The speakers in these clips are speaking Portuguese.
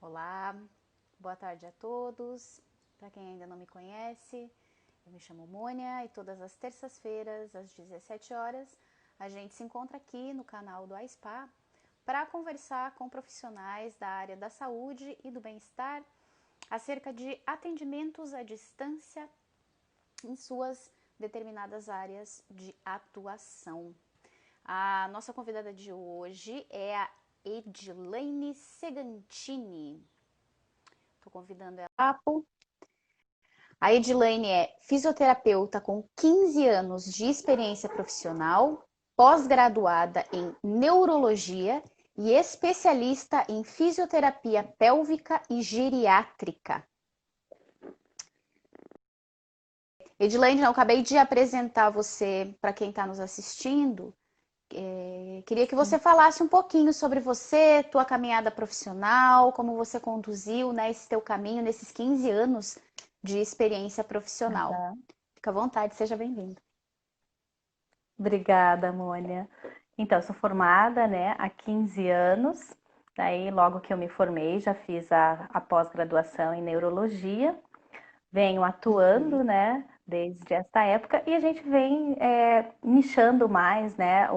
Olá, boa tarde a todos. Para quem ainda não me conhece, eu me chamo Mônia e todas as terças-feiras, às 17 horas, a gente se encontra aqui no canal do iSpa para conversar com profissionais da área da saúde e do bem-estar acerca de atendimentos à distância em suas determinadas áreas de atuação. A nossa convidada de hoje é a Edilaine Segantini. Estou convidando ela. A Edilaine é fisioterapeuta com 15 anos de experiência profissional, pós-graduada em neurologia e especialista em fisioterapia pélvica e geriátrica. Edilaine, eu acabei de apresentar você para quem está nos assistindo. Queria que você falasse um pouquinho sobre você, tua caminhada profissional, como você conduziu, né, esse teu caminho nesses 15 anos de experiência profissional. Aham. Fica à vontade, seja bem-vindo. Obrigada, Mônia. Então, eu sou formada, né, há 15 anos. Daí, logo que eu me formei, já fiz a pós-graduação em neurologia. Venho atuando, né, desde essa época e a gente vem nichando mais, né,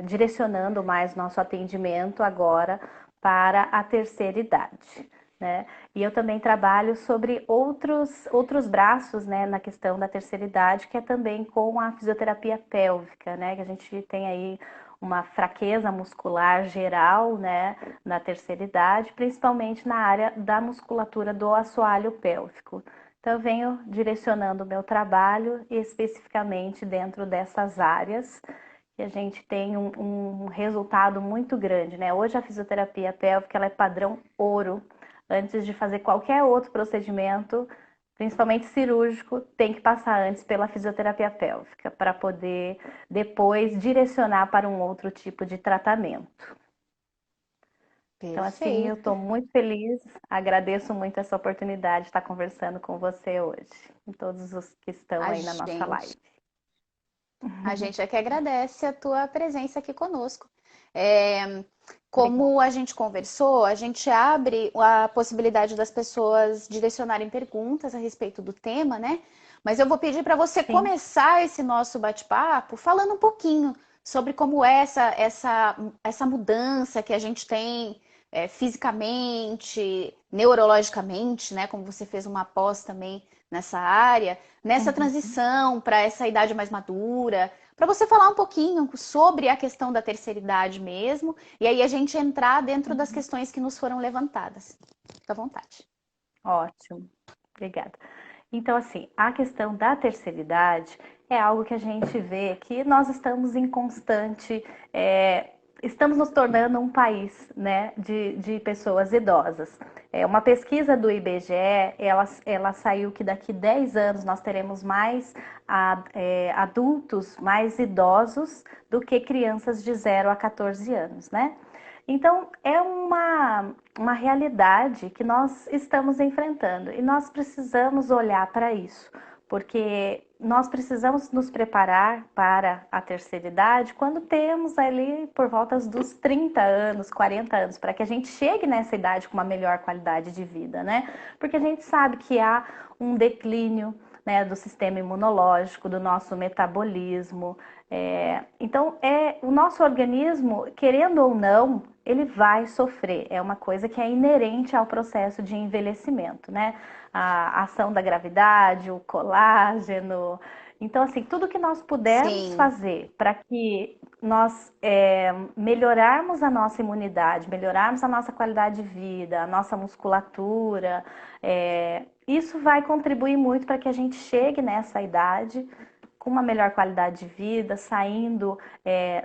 direcionando mais nosso atendimento agora para a terceira idade, né? E eu também trabalho sobre outros braços, né, na questão da terceira idade, que é também com a fisioterapia pélvica, né, que a gente tem aí uma fraqueza muscular geral, né, na terceira idade, principalmente na área da musculatura do assoalho pélvico. Então, eu venho direcionando o meu trabalho especificamente dentro dessas áreas e a gente tem um resultado muito grande, né? Hoje a fisioterapia pélvica ela é padrão ouro. Antes de fazer qualquer outro procedimento, principalmente cirúrgico, tem que passar antes pela fisioterapia pélvica para poder depois direcionar para um outro tipo de tratamento. Então, assim, eu estou Perfeito. muito feliz, agradeço muito essa oportunidade de estar conversando com você hoje, com todos os que estão A aí na nossa gente, live. a gente é que agradece a tua presença aqui conosco. É, Obrigada. como a gente conversou, a gente abre a possibilidade das pessoas direcionarem perguntas a respeito do tema, né? Mas eu vou pedir para você Sim. começar esse nosso bate-papo falando um pouquinho sobre como é essa mudança que a gente tem fisicamente, neurologicamente, né? Como você fez uma pós também nessa área, nessa Uhum. transição para essa idade mais madura, para você falar um pouquinho sobre a questão da terceira idade mesmo, e aí a gente entrar dentro das Uhum. questões que nos foram levantadas. Fica à vontade. Ótimo, obrigada. Então, assim, a questão da terceira idade é algo que a gente vê que nós estamos em constante. Estamos nos tornando um país, né, de pessoas idosas. Uma pesquisa do IBGE, ela saiu que daqui 10 anos nós teremos mais adultos, mais idosos do que crianças de 0 a 14 anos, né? Então, é uma realidade que nós estamos enfrentando e nós precisamos olhar para isso, porque nós precisamos nos preparar para a terceira idade quando temos ali por volta dos 30 anos, 40 anos, para que a gente chegue nessa idade com uma melhor qualidade de vida, né? Porque a gente sabe que há um declínio, né, do sistema imunológico, do nosso metabolismo. Então, o nosso organismo, querendo ou não, ele vai sofrer. É uma coisa que é inerente ao processo de envelhecimento, né? A ação da gravidade, o colágeno. Então, assim, tudo que nós pudermos Sim, fazer para que nós melhorarmos a nossa imunidade, melhorarmos a nossa qualidade de vida, a nossa musculatura, isso vai contribuir muito para que a gente chegue nessa idade com uma melhor qualidade de vida, saindo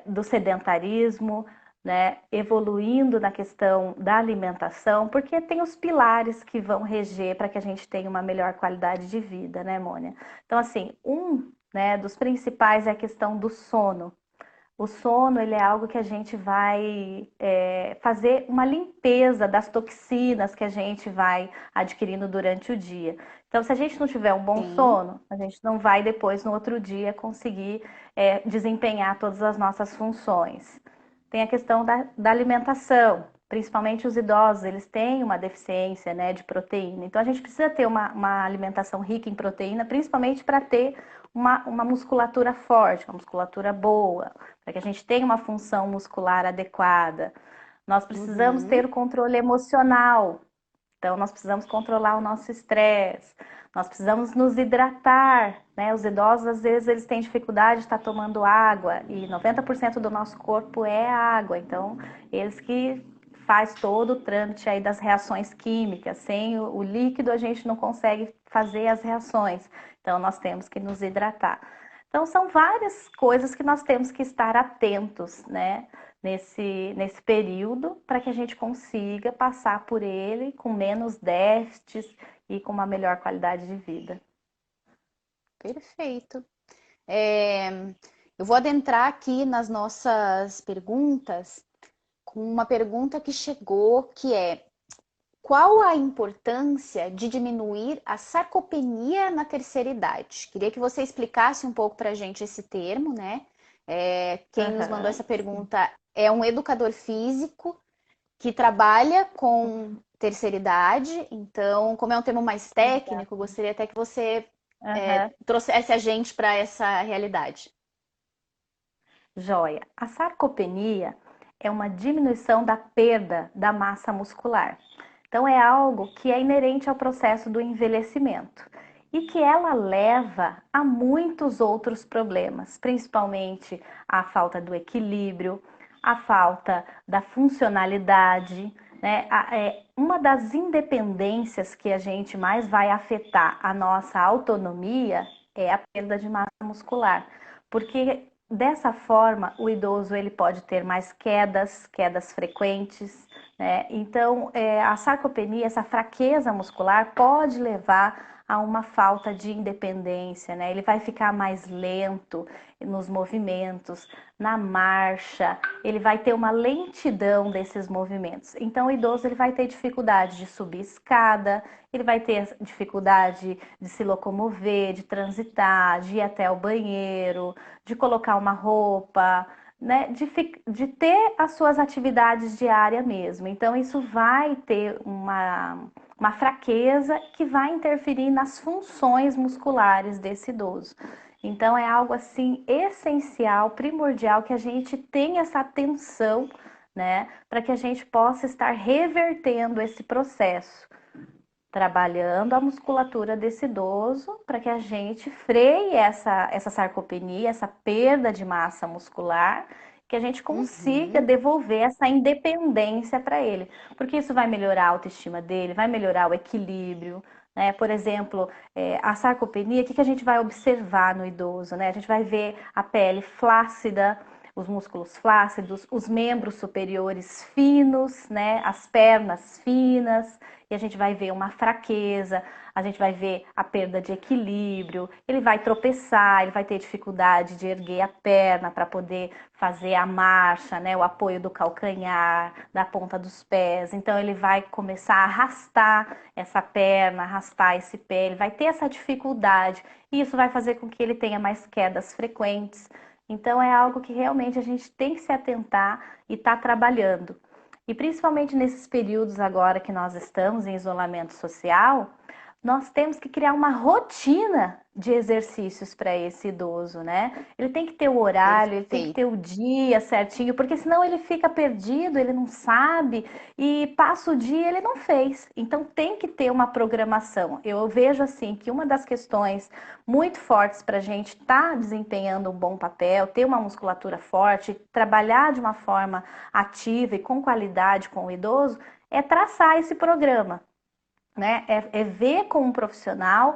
do sedentarismo, né, evoluindo na questão da alimentação, porque tem os pilares que vão reger para que a gente tenha uma melhor qualidade de vida, né, Mônia? Então, assim, né, dos principais é a questão do sono. O sono, ele é algo que a gente vai fazer uma limpeza das toxinas que a gente vai adquirindo durante o dia. Então, se a gente não tiver um bom sim, sono, a gente não vai depois, no outro dia, conseguir desempenhar todas as nossas funções. Tem a questão da alimentação. Principalmente os idosos, eles têm uma deficiência, né, de proteína. Então, a gente precisa ter uma alimentação rica em proteína, principalmente para ter uma musculatura forte, uma musculatura boa, para que a gente tenha uma função muscular adequada. Nós precisamos ter Uhum. o controle emocional. Então, nós precisamos controlar o nosso estresse, nós precisamos nos hidratar, né? Os idosos, às vezes, eles têm dificuldade de estar tomando água e 90% do nosso corpo é água. Então, eles que faz todo o trâmite aí das reações químicas. Sem o líquido, a gente não consegue fazer as reações. Então, nós temos que nos hidratar. Então, são várias coisas que nós temos que estar atentos, né? Nesse período, para que a gente consiga passar por ele com menos déficits e com uma melhor qualidade de vida. Perfeito. É, eu vou adentrar aqui nas nossas perguntas com uma pergunta que chegou, que é: qual a importância de diminuir a sarcopenia na terceira idade? Queria que você explicasse um pouco para a gente esse termo, né? Quem nos mandou Aham, essa sim. pergunta é um educador físico que trabalha com terceira idade. Então, como é um termo mais técnico, Exato. gostaria até que você Aham. trouxesse a gente para essa realidade. Joia. A sarcopenia é uma diminuição da perda da massa muscular. Então, é algo que é inerente ao processo do envelhecimento e que ela leva a muitos outros problemas, principalmente a falta do equilíbrio, a falta da funcionalidade, né? Uma das independências que a gente mais vai afetar a nossa autonomia é a perda de massa muscular, porque dessa forma o idoso ele pode ter mais quedas frequentes, né? Então, a sarcopenia, essa fraqueza muscular, pode levar a uma falta de independência, né? Ele vai ficar mais lento nos movimentos, na marcha, ele vai ter uma lentidão desses movimentos. Então, o idoso ele vai ter dificuldade de subir escada, ele vai ter dificuldade de se locomover, de transitar, de ir até o banheiro, de colocar uma roupa, né, de ter as suas atividades diárias mesmo. Então, isso vai ter uma fraqueza que vai interferir nas funções musculares desse idoso. Então, é algo assim essencial, primordial, que a gente tenha essa atenção, né, para que a gente possa estar revertendo esse processo, trabalhando a musculatura desse idoso para que a gente freie essa sarcopenia, essa perda de massa muscular, que a gente consiga Uhum. devolver essa independência para ele, porque isso vai melhorar a autoestima dele, vai melhorar o equilíbrio, né? Por exemplo, a sarcopenia, o que a gente vai observar no idoso, né? A gente vai ver a pele flácida, os músculos flácidos, os membros superiores finos, né? As pernas finas, e a gente vai ver uma fraqueza, a gente vai ver a perda de equilíbrio, ele vai tropeçar, ele vai ter dificuldade de erguer a perna para poder fazer a marcha, né, o apoio do calcanhar, da ponta dos pés. Então ele vai começar a arrastar essa perna, arrastar esse pé, ele vai ter essa dificuldade, e isso vai fazer com que ele tenha mais quedas frequentes. Então é algo que realmente a gente tem que se atentar e estar trabalhando. E principalmente nesses períodos agora que nós estamos em isolamento social, nós temos que criar uma rotina de exercícios para esse idoso, né? Ele tem que ter o horário, ele tem que ter Perfeito. o dia certinho, porque senão ele fica perdido, ele não sabe e passa o dia e ele não fez. Então tem que ter uma programação. Eu vejo assim que uma das questões muito fortes para a gente estar desempenhando um bom papel, ter uma musculatura forte, trabalhar de uma forma ativa e com qualidade com o idoso, é traçar esse programa, né? É ver com um profissional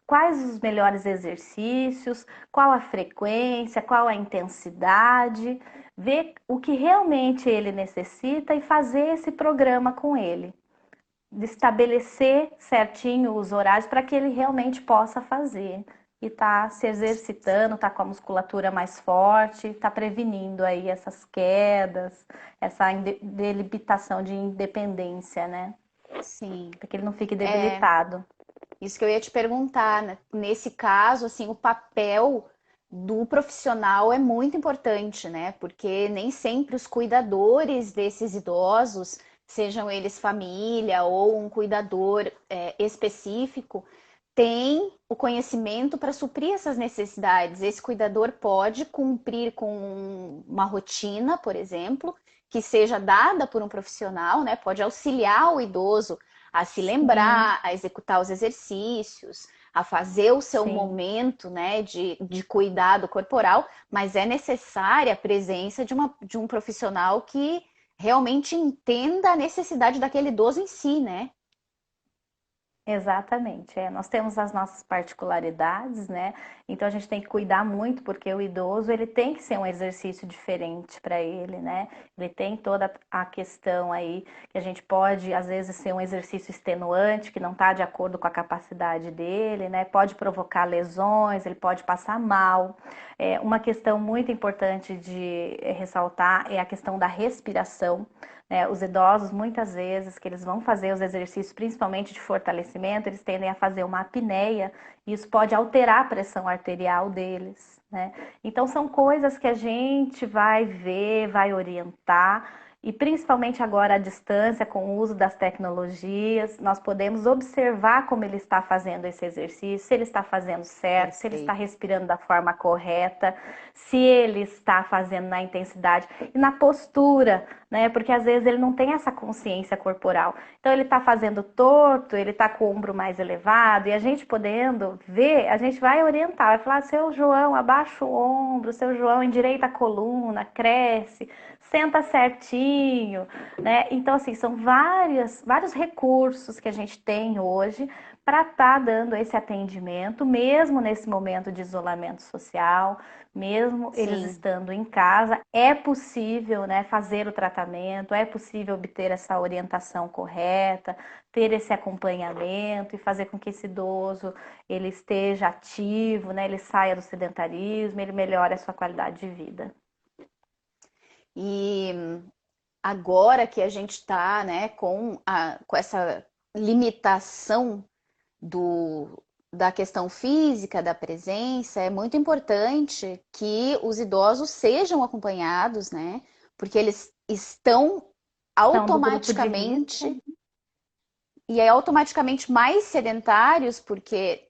quais os melhores exercícios, qual a frequência, qual a intensidade, ver o que realmente ele necessita e fazer esse programa com ele. De estabelecer certinho os horários para que ele realmente possa fazer. E tá se exercitando, tá com a musculatura mais forte, tá prevenindo aí essas quedas, essa delimitação de independência, né? Sim. Para que ele não fique É, debilitado. isso que eu ia te perguntar, né? Nesse caso, assim, o papel do profissional é muito importante, né? Porque nem sempre os cuidadores desses idosos, sejam eles família ou um cuidador específico, tem o conhecimento para suprir essas necessidades. Esse cuidador pode cumprir com uma rotina, por exemplo, que seja dada por um profissional, né? Pode auxiliar o idoso a se Sim, lembrar, a executar os exercícios, a fazer o seu sim. momento, né, de cuidado corporal, mas é necessária a presença de um profissional que realmente entenda a necessidade daquele idoso em si, né? Exatamente, nós temos as nossas particularidades, né? Então a gente tem que cuidar muito porque o idoso ele tem que ser um exercício diferente para ele, né? Ele tem toda a questão aí que a gente pode às vezes ser um exercício extenuante que não está de acordo com a capacidade dele, né? Pode provocar lesões, ele pode passar mal. Uma questão muito importante de ressaltar é a questão da respiração. Os idosos, muitas vezes, que eles vão fazer os exercícios, principalmente de fortalecimento, eles tendem a fazer uma apneia, e isso pode alterar a pressão arterial deles, né? Então, são coisas que a gente vai ver, vai orientar, e principalmente agora à distância, com o uso das tecnologias, nós podemos observar como ele está fazendo esse exercício, se ele está fazendo certo, se ele está Perfeito. respirando da forma correta, se ele está fazendo na intensidade e na postura, né? Porque às vezes ele não tem essa consciência corporal. Então ele está fazendo torto, ele está com o ombro mais elevado, e a gente podendo ver, a gente vai orientar, vai falar, seu João, abaixa o ombro, seu João, endireita a coluna, cresce, senta certinho, né? Então, assim, são vários recursos que a gente tem hoje para estar dando esse atendimento, mesmo nesse momento de isolamento social, mesmo eles Sim. estando em casa, é possível, né, fazer o tratamento, é possível obter essa orientação correta, ter esse acompanhamento e fazer com que esse idoso ele esteja ativo, né, ele saia do sedentarismo, ele melhore a sua qualidade de vida. E agora que a gente está, né, com essa limitação da questão física, da presença, é muito importante que os idosos sejam acompanhados, né? Porque eles estão São do grupo de risco. automaticamente automaticamente mais sedentários, porque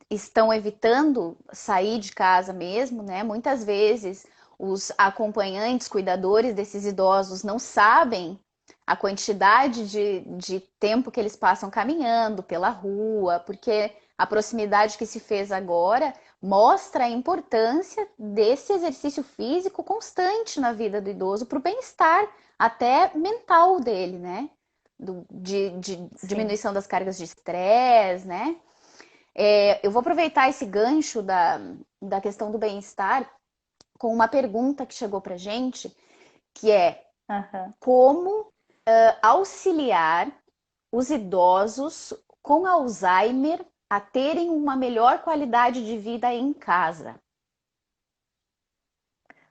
estão evitando sair de casa mesmo, né? Muitas vezes os acompanhantes, cuidadores desses idosos não sabem a quantidade de tempo que eles passam caminhando pela rua, porque a proximidade que se fez agora mostra a importância desse exercício físico constante na vida do idoso para o bem-estar, até mental dele, né? De Sim. diminuição das cargas de estresse, né? Eu vou aproveitar esse gancho da questão do bem-estar com uma pergunta que chegou para gente, que é Aham. como auxiliar os idosos com Alzheimer a terem uma melhor qualidade de vida em casa.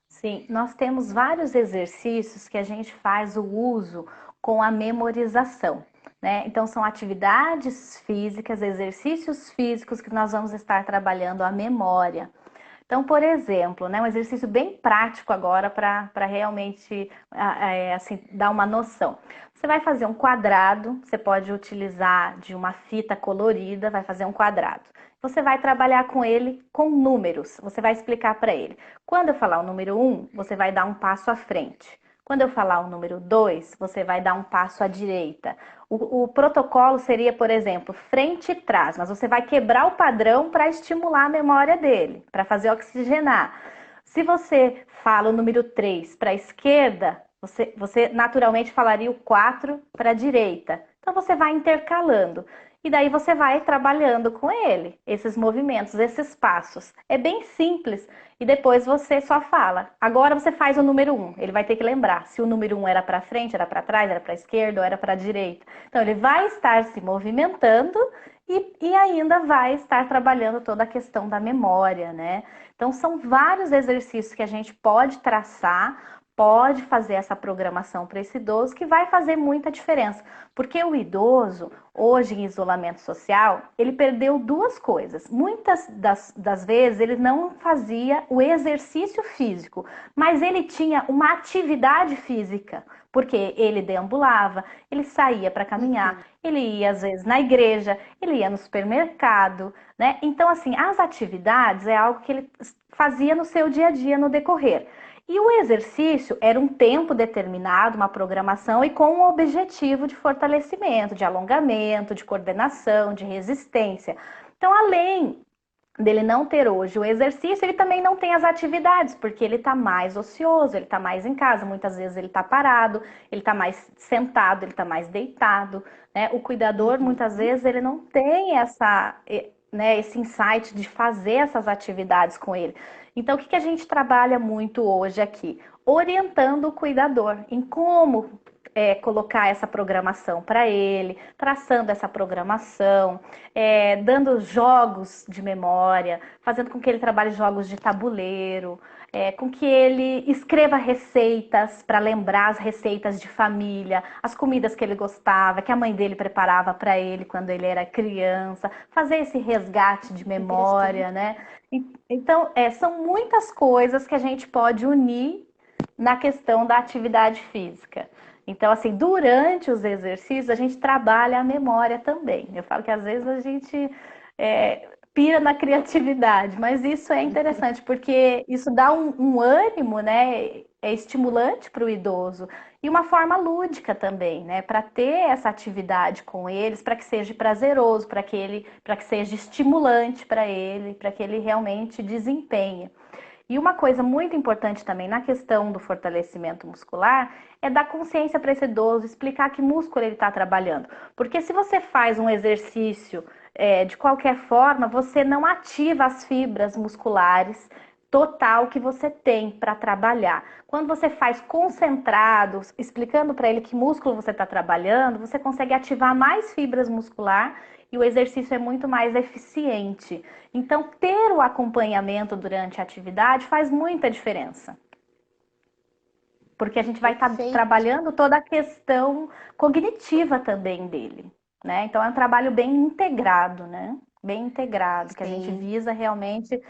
Sim, nós temos vários exercícios que a gente faz o uso com a memorização, né? Então, são atividades físicas, exercícios físicos que nós vamos estar trabalhando a memória. Então, por exemplo, né, um exercício bem prático agora para realmente assim, dar uma noção. Você vai fazer um quadrado, você pode utilizar de uma fita colorida, vai fazer um quadrado. Você vai trabalhar com ele com números, você vai explicar para ele. Quando eu falar o número 1, você vai dar um passo à frente. Quando eu falar o número 2, você vai dar um passo à direita. O protocolo seria, por exemplo, frente e trás, mas você vai quebrar o padrão para estimular a memória dele, para fazer oxigenar. Se você fala o número 3 para a esquerda, você naturalmente falaria o 4 para a direita. Então você vai intercalando. E daí você vai trabalhando com ele, esses movimentos, esses passos. É bem simples. E depois você só fala. Agora você faz o número 1. Ele vai ter que lembrar se o número 1 era para frente, era para trás, era para a esquerda ou era para a direita. Então ele vai estar se movimentando e ainda vai estar trabalhando toda a questão da memória, né? Então são vários exercícios que a gente pode traçar pode fazer essa programação para esse idoso, que vai fazer muita diferença. Porque o idoso, hoje em isolamento social, ele perdeu duas coisas. Muitas das vezes ele não fazia o exercício físico, mas ele tinha uma atividade física. Porque ele deambulava, ele saía para caminhar, Uhum. ele ia às vezes na igreja, ele ia no supermercado, né? Então, assim, as atividades é algo que ele fazia no seu dia a dia, no decorrer. E o exercício era um tempo determinado, uma programação e com um objetivo de fortalecimento, de alongamento, de coordenação, de resistência. Então, além dele não ter hoje o exercício, ele também não tem as atividades, porque ele está mais ocioso, ele está mais em casa, muitas vezes ele está parado, ele está mais sentado, ele está mais deitado, né? O cuidador, muitas Uhum. vezes, ele não tem né, esse insight de fazer essas atividades com ele. Então, o que a gente trabalha muito hoje aqui? Orientando o cuidador em como colocar essa programação para ele, traçando essa programação, dando jogos de memória, fazendo com que ele trabalhe jogos de tabuleiro, com que ele escreva receitas para lembrar as receitas de família, as comidas que ele gostava, que a mãe dele preparava para ele quando ele era criança, fazer esse resgate de memória, Interessante. né? Então, são muitas coisas que a gente pode unir na questão da atividade física. Então, assim, durante os exercícios, a gente trabalha a memória também. Eu falo que às vezes a gente pira na criatividade, mas isso é interessante, porque isso dá um ânimo, né? É estimulante para o idoso e uma forma lúdica também, né? Para ter essa atividade com eles, para que seja prazeroso, para que seja estimulante para ele, para que ele realmente desempenhe. E uma coisa muito importante também na questão do fortalecimento muscular é dar consciência para esse idoso, explicar que músculo ele está trabalhando. Porque se você faz um exercício de qualquer forma, você não ativa as fibras musculares total que você tem para trabalhar. Quando você faz concentrado, explicando para ele que músculo você está trabalhando, você consegue ativar mais fibras muscular e o exercício é muito mais eficiente. Então, ter o acompanhamento durante a atividade faz muita diferença. Porque a gente vai estar Perfeito. trabalhando toda a questão cognitiva também dele, né? Então, é um trabalho bem integrado, né? Bem integrado, que a gente Sim. visa realmente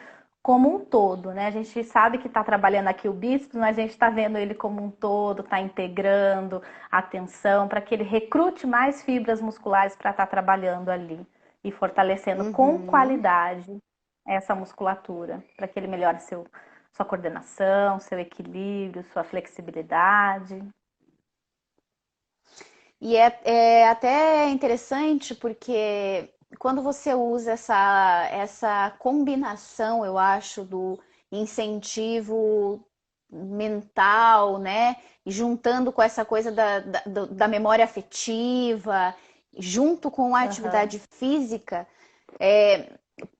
como um todo, né? A gente sabe que está trabalhando aqui o bíceps, mas a gente está vendo ele como um todo, está integrando a atenção para que ele recrute mais fibras musculares para estar trabalhando ali e fortalecendo com Uhum. qualidade essa musculatura, para que ele melhore sua coordenação, seu equilíbrio, sua flexibilidade. E é até interessante porque quando você usa essa combinação, eu acho, do incentivo mental, né? E juntando com essa coisa da memória afetiva, junto com a Uhum. atividade física, é,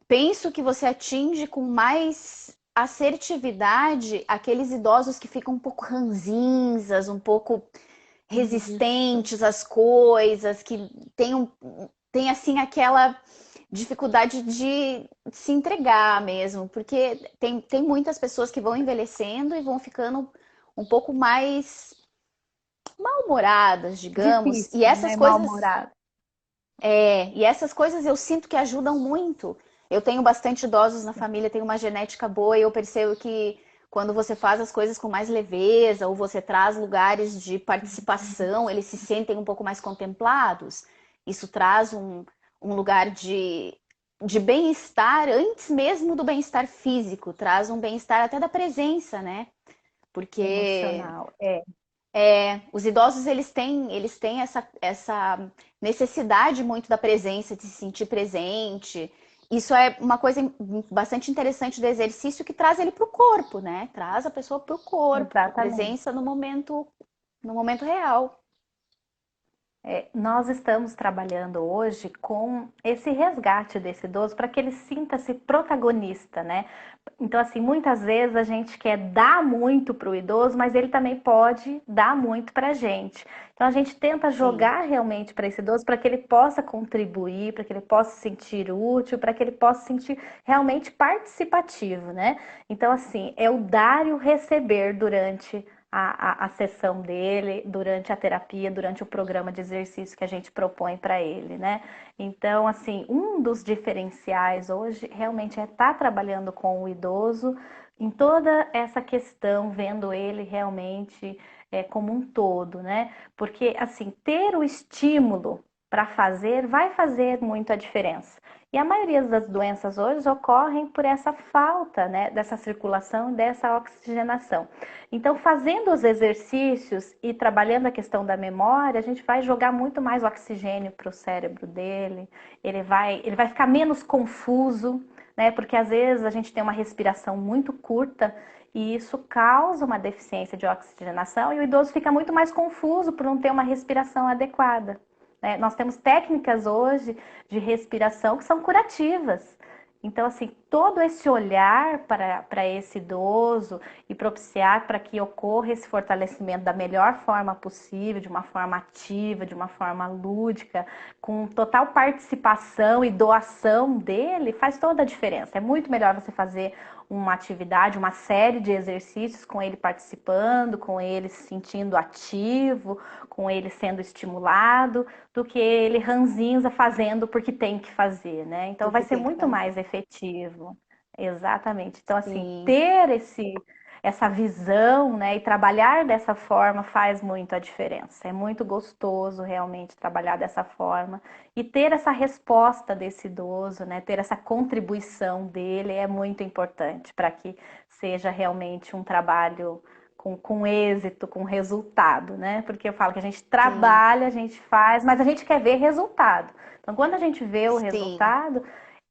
penso que você atinge com mais assertividade aqueles idosos que ficam um pouco ranzinzas, um pouco Isso. resistentes às coisas, que tem assim aquela dificuldade de se entregar mesmo, porque tem muitas pessoas que vão envelhecendo e vão ficando um pouco mais mal-humoradas, digamos, e Difícil, né? Mal-humorado. e essas coisas eu sinto que ajudam muito. Eu tenho bastante idosos na família, tenho uma genética boa e eu percebo que quando você faz as coisas com mais leveza ou você traz lugares de participação, eles se sentem um pouco mais contemplados. Isso traz um lugar de bem-estar antes mesmo do bem-estar físico, traz um bem-estar até da presença, né? Porque Emocional. os idosos eles têm essa necessidade muito da presença, de se sentir presente. Isso é uma coisa bastante interessante do exercício que traz ele para o corpo, né? Traz a pessoa para o corpo, para a Exatamente. presença no momento real. Nós estamos trabalhando hoje com esse resgate desse idoso para que ele sinta-se protagonista, né? Então, assim, muitas vezes a gente quer dar muito para o idoso, mas ele também pode dar muito para a gente. Então, a gente tenta Sim. jogar realmente para esse idoso para que ele possa contribuir, para que ele possa se sentir útil, para que ele possa se sentir realmente participativo, né? Então, assim, é o dar e o receber durante a sessão dele, durante a terapia, durante o programa de exercício que a gente propõe para ele, né? Então, assim, um dos diferenciais hoje realmente é estar trabalhando com o idoso em toda essa questão, vendo ele realmente como um todo, né? Porque, assim, ter o estímulo para fazer vai fazer muito a diferença. E a maioria das doenças hoje ocorrem por essa falta, né, dessa circulação e dessa oxigenação. Então, fazendo os exercícios e trabalhando a questão da memória, a gente vai jogar muito mais oxigênio para o cérebro dele, ele vai ficar menos confuso, né, porque às vezes a gente tem uma respiração muito curta e isso causa uma deficiência de oxigenação e o idoso fica muito mais confuso por não ter uma respiração adequada. Nós temos técnicas hoje de respiração que são curativas. Então, assim, todo esse olhar para esse idoso e propiciar para que ocorra esse fortalecimento da melhor forma possível, de uma forma ativa, de uma forma lúdica, com total participação e doação dele, faz toda a diferença. É muito melhor você fazer uma atividade, uma série de exercícios com ele participando, com ele se sentindo ativo, com ele sendo estimulado, do que ele ranzinza fazendo porque tem que fazer, né? Então vai Porque ser tem que muito mais fazer. efetivo. Exatamente. Então, assim, Sim, ter essa visão, né, e trabalhar dessa forma faz muito a diferença. É muito gostoso realmente trabalhar dessa forma e ter essa resposta desse idoso, né, ter essa contribuição dele é muito importante para que seja realmente um trabalho com êxito, com resultado, né? Porque eu falo que a gente sim, trabalha, a gente faz, mas a gente quer ver resultado. Então, quando a gente vê o sim. resultado,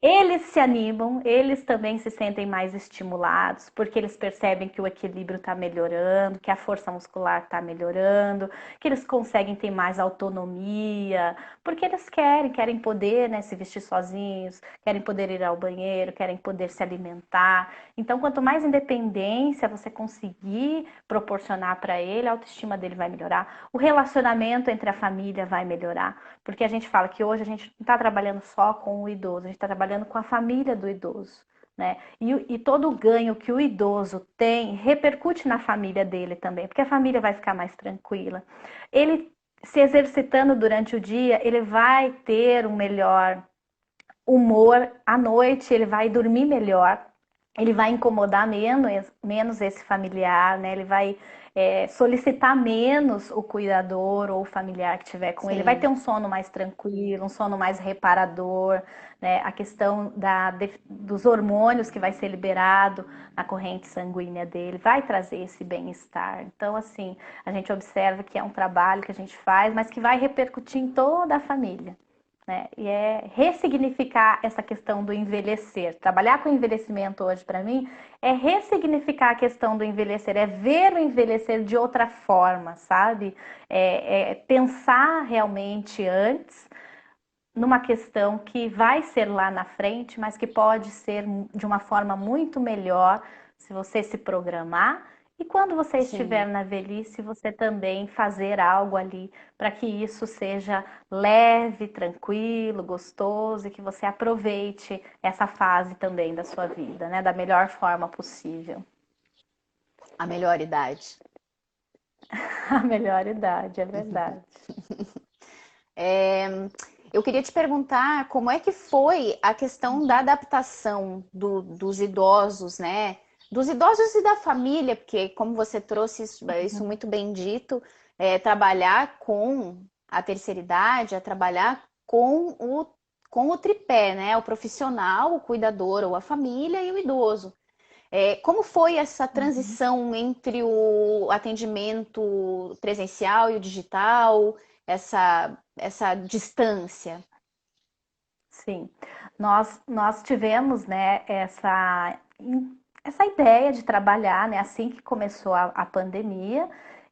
eles se animam, eles também se sentem mais estimulados, porque eles percebem que o equilíbrio está melhorando, que a força muscular está melhorando, que eles conseguem ter mais autonomia, porque eles querem poder, né, se vestir sozinhos, querem poder ir ao banheiro, querem poder se alimentar. Então, quanto mais independência você conseguir proporcionar para ele, a autoestima dele vai melhorar, o relacionamento entre a família vai melhorar. Porque a gente fala que hoje a gente não está trabalhando só com o idoso, a gente está trabalhando com a família do idoso, né? E todo o ganho que o idoso tem repercute na família dele também, porque a família vai ficar mais tranquila. Ele se exercitando durante o dia, ele vai ter um melhor humor à noite, ele vai dormir melhor, ele vai incomodar menos esse familiar, né? Ele vai solicitar menos o cuidador ou o familiar que tiver com ele, vai ter Sim. um sono mais tranquilo, um sono mais reparador, né? A questão dos hormônios que vai ser liberado na corrente sanguínea dele vai trazer esse bem-estar. Então, assim, a gente observa que é um trabalho que a gente faz, mas que vai repercutir em toda a família. Né? E é ressignificar essa questão do envelhecer. Trabalhar com envelhecimento hoje, para mim, é ressignificar a questão do envelhecer, é ver o envelhecer de outra forma, sabe? É pensar realmente antes numa questão que vai ser lá na frente, mas que pode ser de uma forma muito melhor se você se programar. E quando você estiver Sim. na velhice, você também fazer algo ali para que isso seja leve, tranquilo, gostoso e que você aproveite essa fase também da sua vida, né, da melhor forma possível. A melhor idade. A melhor idade, é verdade. É, eu queria te perguntar como é que foi a questão da adaptação dos idosos, né? Dos idosos e da família, porque como você trouxe isso muito bem dito, trabalhar com a terceira idade, é trabalhar com o tripé, né? O profissional, o cuidador ou a família e o idoso. Como foi essa Uhum. transição entre o atendimento presencial e o digital, essa distância? Sim, nós tivemos, né, essa ideia de trabalhar, né, assim que começou a pandemia,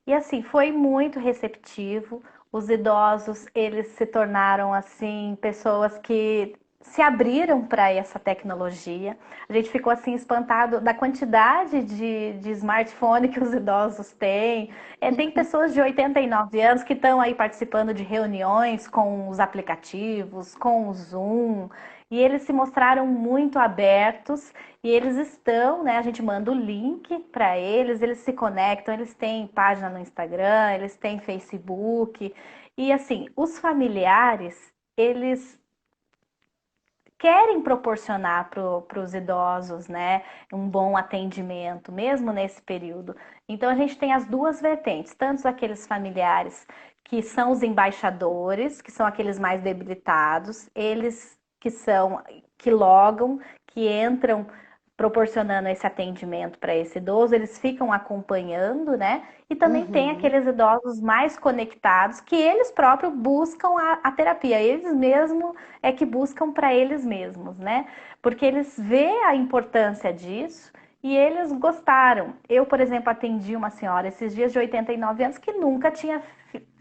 e assim, foi muito receptivo. Os idosos, eles se tornaram, assim, pessoas que se abriram para essa tecnologia. A gente ficou assim espantado da quantidade de smartphone que os idosos têm. Tem pessoas de 89 anos que estão aí participando de reuniões com os aplicativos, com o Zoom, e eles se mostraram muito abertos e eles estão, né? A gente manda o link para eles, eles se conectam, eles têm página no Instagram, eles têm Facebook. E assim, os familiares, eles querem proporcionar para os idosos, né, um bom atendimento, mesmo nesse período. Então a gente tem as duas vertentes, tanto aqueles familiares que são os embaixadores, que são aqueles mais debilitados, eles que logam, que entram proporcionando esse atendimento para esse idoso, eles ficam acompanhando, né? E também tem Uhum. aqueles idosos mais conectados que eles próprios buscam a terapia, eles mesmos é que buscam para eles mesmos, né? Porque eles vêem a importância disso e eles gostaram. Eu, por exemplo, atendi uma senhora esses dias de 89 anos que nunca tinha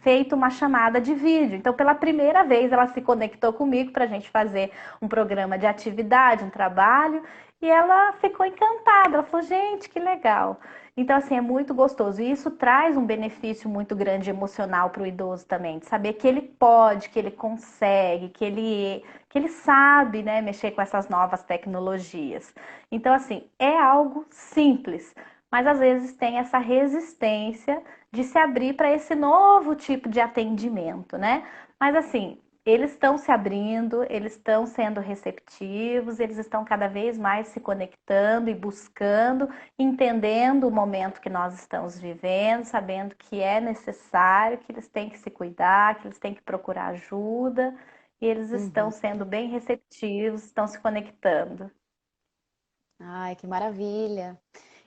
feito uma chamada de vídeo. Então, pela primeira vez, ela se conectou comigo para a gente fazer um programa de atividade, um trabalho, e ela ficou encantada. Ela falou, gente, que legal. Então, assim, é muito gostoso. E isso traz um benefício muito grande emocional para o idoso também, de saber que ele pode, que ele consegue, que ele sabe, né, mexer com essas novas tecnologias. Então, assim, é algo simples, mas às vezes tem essa resistência de se abrir para esse novo tipo de atendimento, né? Mas assim, eles estão se abrindo, eles estão sendo receptivos, eles estão cada vez mais se conectando e buscando, entendendo o momento que nós estamos vivendo, sabendo que é necessário, que eles têm que se cuidar, que eles têm que procurar ajuda, e eles estão Uhum. sendo bem receptivos, estão se conectando. Ai, que maravilha.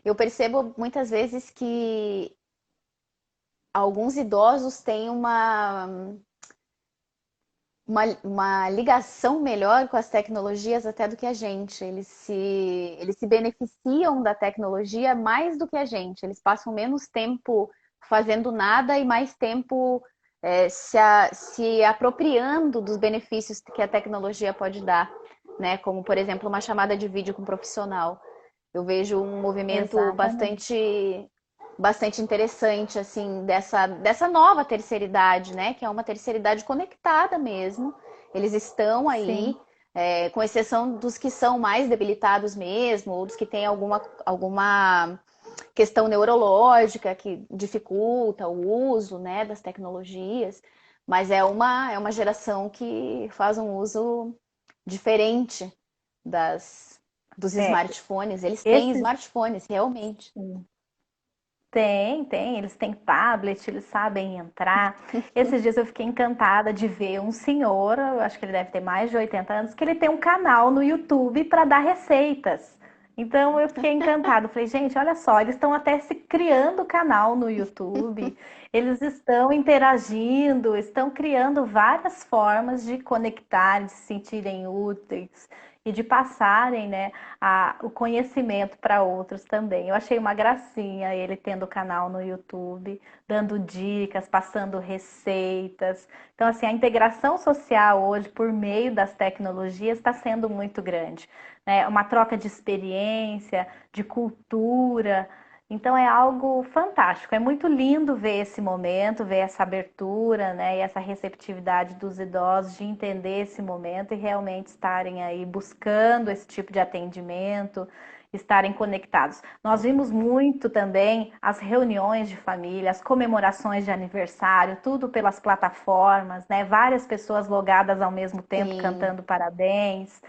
Eu percebo muitas vezes que alguns idosos têm uma ligação melhor com as tecnologias até do que a gente. Eles se beneficiam da tecnologia mais do que a gente. Eles passam menos tempo fazendo nada e mais tempo se apropriando dos benefícios que a tecnologia pode dar, né? Como, por exemplo, uma chamada de vídeo com um profissional. Eu vejo um movimento Exatamente. bastante interessante, assim, dessa nova terceira idade, né? Que é uma terceira idade conectada mesmo. Eles estão aí, Sim. com exceção dos que são mais debilitados mesmo, ou dos que têm alguma questão neurológica que dificulta o uso, né, das tecnologias. Mas é uma geração que faz um uso diferente dos É, smartphones. Eles têm esses smartphones, realmente. tem, eles têm tablet, eles sabem entrar. Esses dias eu fiquei encantada de ver um senhor, eu acho que ele deve ter mais de 80 anos, que ele tem um canal no YouTube para dar receitas. Então eu fiquei encantada. Falei, gente, olha só, eles estão até se criando canal no YouTube, eles estão interagindo, estão criando várias formas de conectar, de se sentirem úteis e de passarem, né, o conhecimento para outros também. Eu achei uma gracinha ele tendo o canal no YouTube, dando dicas, passando receitas. Então, assim, a integração social hoje, por meio das tecnologias, está sendo muito grande, né? Uma troca de experiência, de cultura. Então é algo fantástico, é muito lindo ver esse momento, ver essa abertura, né, e essa receptividade dos idosos de entender esse momento e realmente estarem aí buscando esse tipo de atendimento, estarem conectados. Nós vimos muito também as reuniões de família, as comemorações de aniversário, tudo pelas plataformas, né? Várias pessoas logadas ao mesmo tempo Sim. cantando parabéns.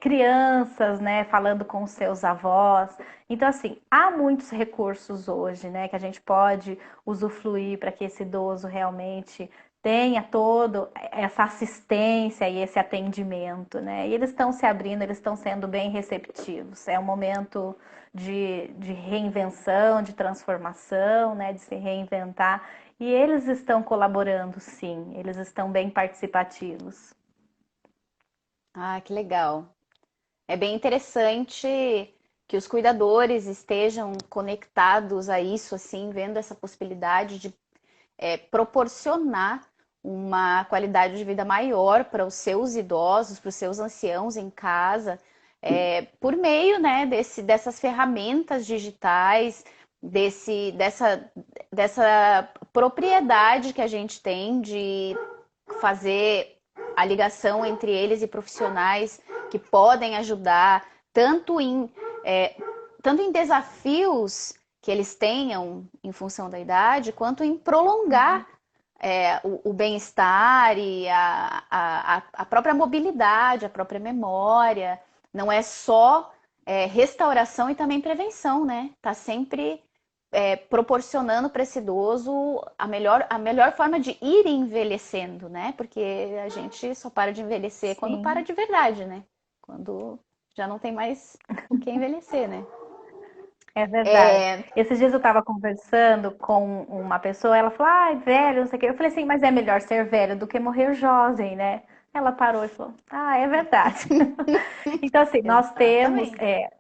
Crianças, né, falando com os seus avós. Então, assim, há muitos recursos hoje, né, que a gente pode usufruir para que esse idoso realmente tenha toda essa assistência e esse atendimento, né? E eles estão se abrindo, eles estão sendo bem receptivos. É um momento de reinvenção, de transformação, né, de se reinventar. E eles estão colaborando, sim, eles estão bem participativos. Ah, que legal. É bem interessante que os cuidadores estejam conectados a isso, assim, vendo essa possibilidade de proporcionar uma qualidade de vida maior para os seus idosos, para os seus anciãos em casa, por meio, né, dessas ferramentas digitais, dessa propriedade que a gente tem de fazer a ligação entre eles e profissionais que podem ajudar é, tanto em desafios que eles tenham em função da idade, quanto em prolongar o bem-estar e a própria mobilidade, a própria memória. Não é só restauração e também prevenção, né? Tá sempre proporcionando para esse idoso a melhor forma de ir envelhecendo, né? Porque a gente só para de envelhecer quando para Sim, de verdade, né? Quando já não tem mais o que envelhecer, né? é verdade. É, Esses dias eu estava conversando com uma pessoa, ela falou, ai, velho, não sei o quê. Eu falei assim, mas é melhor ser velho do que morrer jovem, né? Ela parou e falou, ah, é verdade. Então, assim, nós temos, exatamente.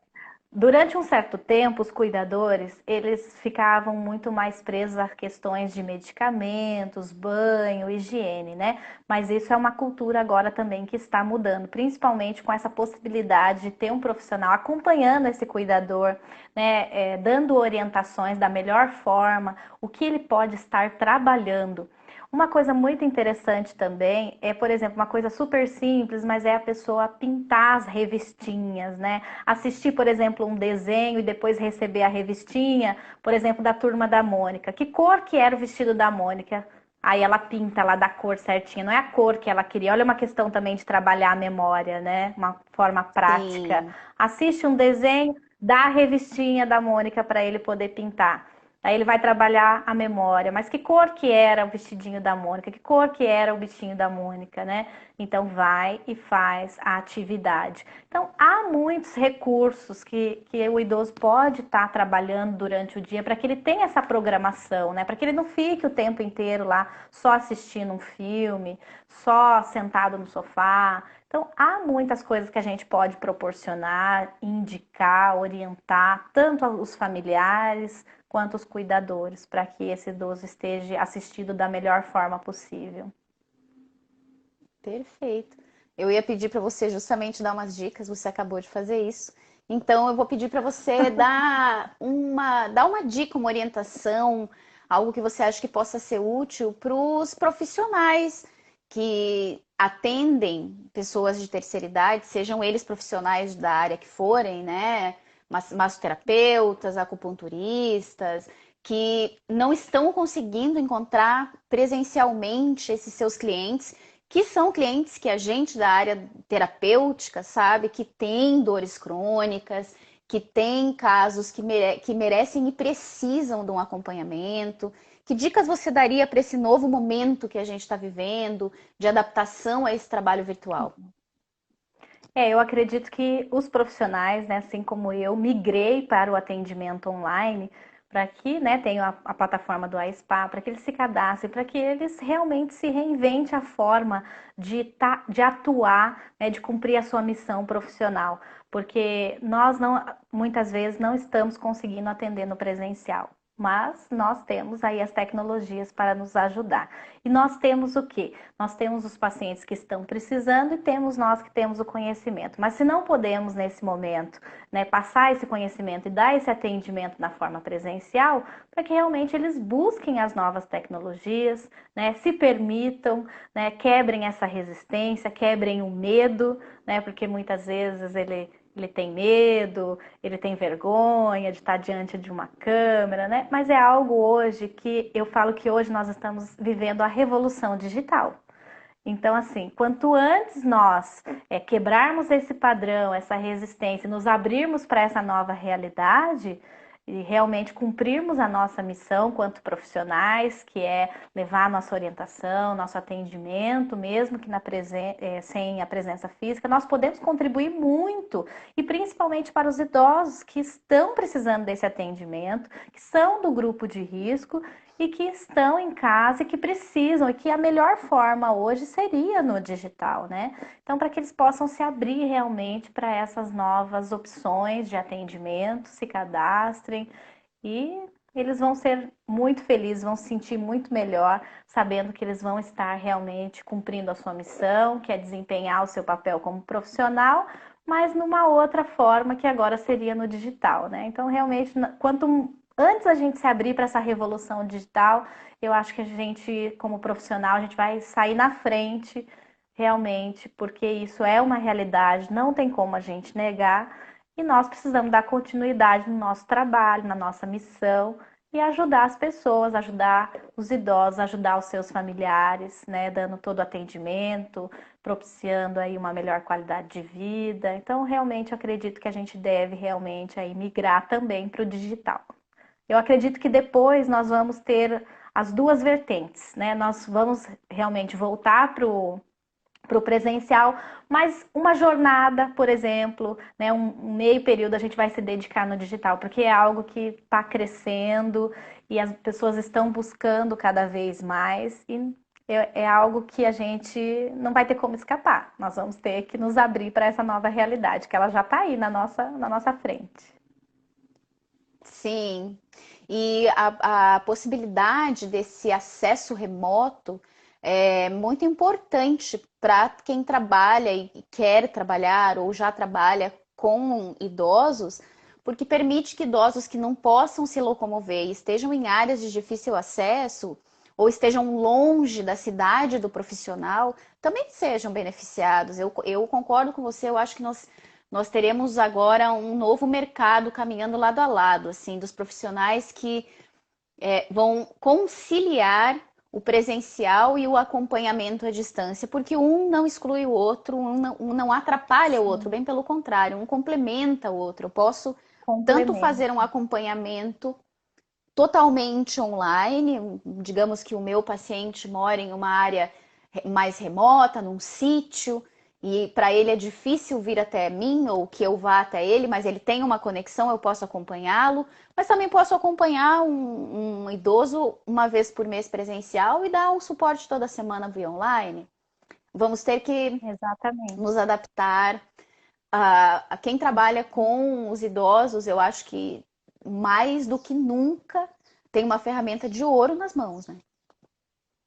durante um certo tempo, os cuidadores, eles ficavam muito mais presos a questões de medicamentos, banho, higiene, né? Mas isso é uma cultura agora também que está mudando, principalmente com essa possibilidade de ter um profissional acompanhando esse cuidador, né? Dando orientações da melhor forma, o que ele pode estar trabalhando. Uma coisa muito interessante também é, por exemplo, uma coisa super simples, mas é a pessoa pintar as revistinhas, né? Assistir, por exemplo, um desenho e depois receber a revistinha, por exemplo, da Turma da Mônica. Que cor que era o vestido da Mônica? Aí ela pinta lá da cor certinha, não é a cor que ela queria. Olha uma questão também de trabalhar a memória, né? Uma forma prática. Sim. Assiste um desenho, dá a revistinha da Mônica para ele poder pintar. Aí ele vai trabalhar a memória. Mas que cor que era o vestidinho da Mônica? Que cor que era o bichinho da Mônica, né? Então vai e faz a atividade. Então há muitos recursos que o idoso pode estar trabalhando durante o dia para que ele tenha essa programação, né? Para que ele não fique o tempo inteiro lá só assistindo um filme, só sentado no sofá. Então, há muitas coisas que a gente pode proporcionar, indicar, orientar, tanto os familiares quanto os cuidadores, para que esse idoso esteja assistido da melhor forma possível. Perfeito. Eu ia pedir para você justamente dar umas dicas, você acabou de fazer isso. Então eu vou pedir para você dar uma dica, uma orientação, algo que você acha que possa ser útil para os profissionais que atendem pessoas de terceira idade, sejam eles profissionais da área que forem, né? Massoterapeutas, acupunturistas, que não estão conseguindo encontrar presencialmente esses seus clientes que são clientes que a gente da área terapêutica sabe que tem dores crônicas, que tem casos que merecem e precisam de um acompanhamento. Que dicas você daria para esse novo momento que a gente está vivendo, de adaptação a esse trabalho virtual? Eu acredito que os profissionais, né, assim como eu, migrei para o atendimento online, para que, né, tenham a plataforma do iSpa, para que eles se cadastrem, para que eles realmente se reinventem a forma de atuar, né, de cumprir a sua missão profissional, porque nós não, muitas vezes não estamos conseguindo atender no presencial. Mas nós temos aí as tecnologias para nos ajudar. E nós temos o quê? Nós temos os pacientes que estão precisando e temos nós que temos o conhecimento. Mas se não podemos, nesse momento, né, passar esse conhecimento e dar esse atendimento na forma presencial, para que realmente eles busquem as novas tecnologias, né, se permitam, né, quebrem essa resistência, quebrem o medo, né, porque muitas vezes ele tem medo, ele tem vergonha de estar diante de uma câmera, né? Mas é algo hoje que eu falo que hoje nós estamos vivendo a revolução digital. Então, assim, quanto antes nós quebrarmos esse padrão, essa resistência, nos abrirmos para essa nova realidade e realmente cumprirmos a nossa missão quanto profissionais, que é levar a nossa orientação, nosso atendimento, mesmo que sem a presença física, nós podemos contribuir muito, e principalmente para os idosos que estão precisando desse atendimento, que são do grupo de risco e que estão em casa e que precisam, e que a melhor forma hoje seria no digital, né? Então, para que eles possam se abrir realmente para essas novas opções de atendimento, se cadastrem e eles vão ser muito felizes, vão se sentir muito melhor, sabendo que eles vão estar realmente cumprindo a sua missão, que é desempenhar o seu papel como profissional, mas numa outra forma que agora seria no digital, né? Então, realmente, quanto antes a gente se abrir para essa revolução digital, eu acho que a gente, como profissional, a gente vai sair na frente, realmente, porque isso é uma realidade, não tem como a gente negar. E nós precisamos dar continuidade no nosso trabalho, na nossa missão e ajudar as pessoas, ajudar os idosos, ajudar os seus familiares, né, dando todo o atendimento, propiciando aí uma melhor qualidade de vida. Então, realmente acredito que a gente deve realmente aí migrar também para o digital. Eu acredito que depois nós vamos ter as duas vertentes, né? Nós vamos realmente voltar para o presencial, mas uma jornada, por exemplo, né, um meio período a gente vai se dedicar no digital, porque é algo que está crescendo e as pessoas estão buscando cada vez mais e é algo que a gente não vai ter como escapar. Nós vamos ter que nos abrir para essa nova realidade, que ela já está aí na nossa frente. Sim, e a possibilidade desse acesso remoto é muito importante para quem trabalha e quer trabalhar ou já trabalha com idosos, porque permite que idosos que não possam se locomover e estejam em áreas de difícil acesso ou estejam longe da cidade do profissional também sejam beneficiados. Eu concordo com você, eu acho que nós teremos agora um novo mercado caminhando lado a lado, assim, dos profissionais que vão conciliar o presencial e o acompanhamento à distância, porque um não exclui o outro, um não atrapalha o outro, Sim, bem pelo contrário, um complementa o outro. Eu posso tanto fazer um complemento. acompanhamento totalmente online, digamos que o meu paciente mora em uma área mais remota, num sítio, e para ele é difícil vir até mim ou que eu vá até ele, mas ele tem uma conexão, eu posso acompanhá-lo, mas também posso acompanhar um idoso uma vez por mês presencial e dar um suporte toda semana via online. Vamos ter que nos Exatamente. adaptar a quem trabalha com os idosos, eu acho que mais do que nunca tem uma ferramenta de ouro nas mãos, né?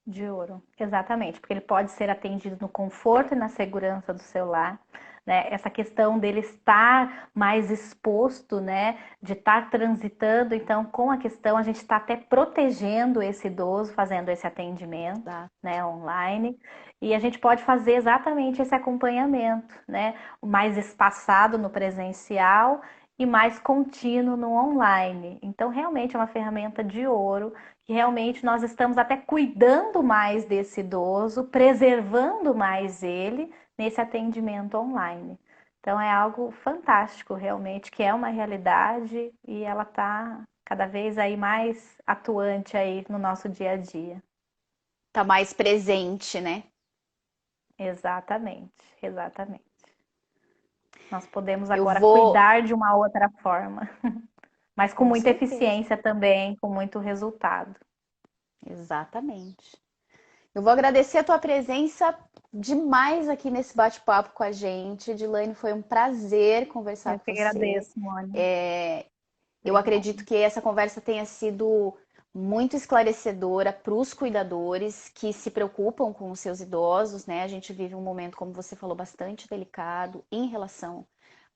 De ouro, exatamente, porque ele pode ser atendido no conforto e na segurança do seu lar, né? Essa questão dele estar mais exposto, né? De estar transitando, então, com a questão, a gente está até protegendo esse idoso, fazendo esse atendimento, Tá? né? Online, e a gente pode fazer exatamente esse acompanhamento, né? Mais espaçado no presencial e mais contínuo no online. Então, realmente é uma ferramenta de ouro que realmente nós estamos até cuidando mais desse idoso, preservando mais ele nesse atendimento online. Então é algo fantástico, realmente, que é uma realidade e ela está cada vez aí mais atuante aí no nosso dia a dia. Tá mais presente, né? Exatamente, exatamente. Nós podemos Eu agora vou, cuidar de uma outra forma, mas com com muita certeza, eficiência também, com muito resultado. exatamente. Eu vou agradecer a tua presença demais aqui nesse bate-papo com a gente. Dilane, foi um prazer conversar Eu com que você. agradeço, Mônica. Eu acredito Obrigada. que essa conversa tenha sido muito esclarecedora para os cuidadores que se preocupam com os seus idosos, né? A gente vive um momento, como você falou, bastante delicado em relação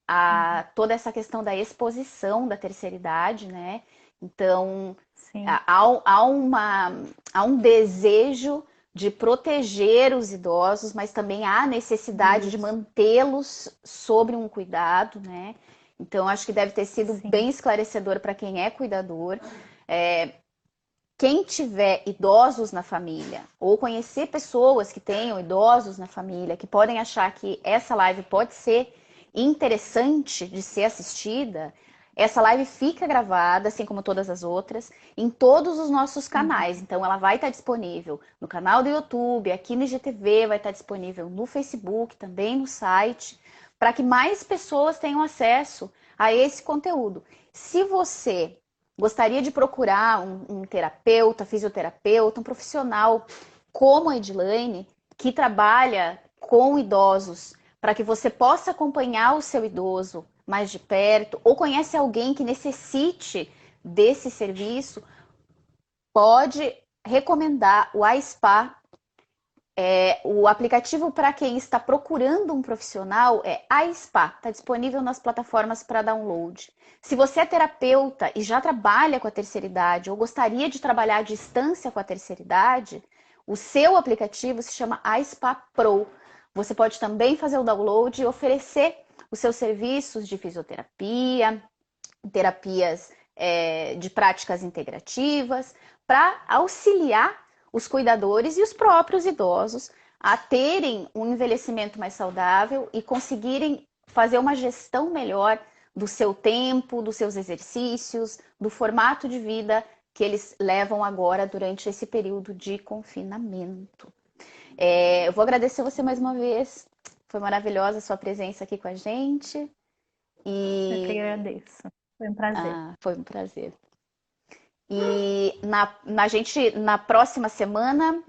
a toda essa questão da exposição da terceira idade, né? Então, Sim. há um desejo de proteger os idosos, mas também há necessidade de Isso, mantê-los sobre um cuidado, né? Então, acho que deve ter sido sim, bem esclarecedor para quem é cuidador. É, quem tiver idosos na família, ou conhecer pessoas que tenham idosos na família, que podem achar que essa live pode ser interessante de ser assistida, essa live fica gravada, assim como todas as outras, em todos os nossos canais. uhum, Então, ela vai estar disponível no canal do YouTube, aqui no IGTV, vai estar disponível no Facebook, também no site, para que mais pessoas tenham acesso a esse conteúdo. Se você gostaria de procurar um terapeuta, fisioterapeuta, um profissional como a Edilane, que trabalha com idosos, para que você possa acompanhar o seu idoso mais de perto, ou conhece alguém que necessite desse serviço, pode recomendar o iSpa. O aplicativo para quem está procurando um profissional é iSpa, está disponível nas plataformas para download. Se você é terapeuta e já trabalha com a terceira idade ou gostaria de trabalhar à distância com a terceira idade, o seu aplicativo se chama iSpa Pro. Você pode também fazer o download e oferecer os seus serviços de fisioterapia, terapias de práticas integrativas, para auxiliar os cuidadores e os próprios idosos a terem um envelhecimento mais saudável e conseguirem fazer uma gestão melhor do seu tempo, dos seus exercícios, do formato de vida que eles levam agora durante esse período de confinamento. Eu vou agradecer você mais uma vez. Foi maravilhosa a sua presença aqui com a gente. Eu que agradeço. Foi um prazer. Foi um prazer. E na próxima semana,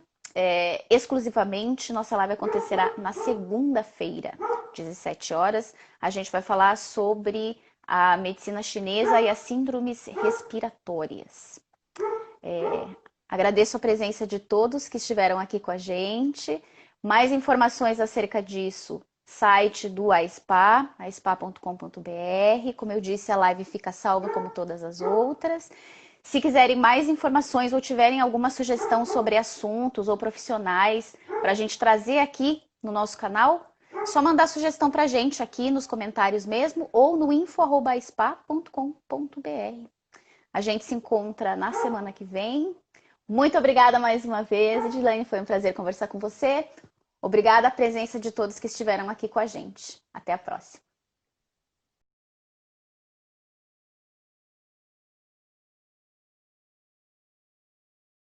exclusivamente, nossa live acontecerá na segunda-feira, 17 horas. A gente vai falar sobre a medicina chinesa e as síndromes respiratórias. Agradeço a presença de todos que estiveram aqui com a gente. Mais informações acerca disso, site do aSpa, aSpa.com.br. Como eu disse, a live fica salva como todas as outras. Se quiserem mais informações ou tiverem alguma sugestão sobre assuntos ou profissionais para a gente trazer aqui no nosso canal, só mandar sugestão para a gente aqui nos comentários mesmo ou no info@spa.com.br. A gente se encontra na semana que vem. Muito obrigada mais uma vez, Edilene, foi um prazer conversar com você. Obrigada a presença de todos que estiveram aqui com a gente. Até a próxima.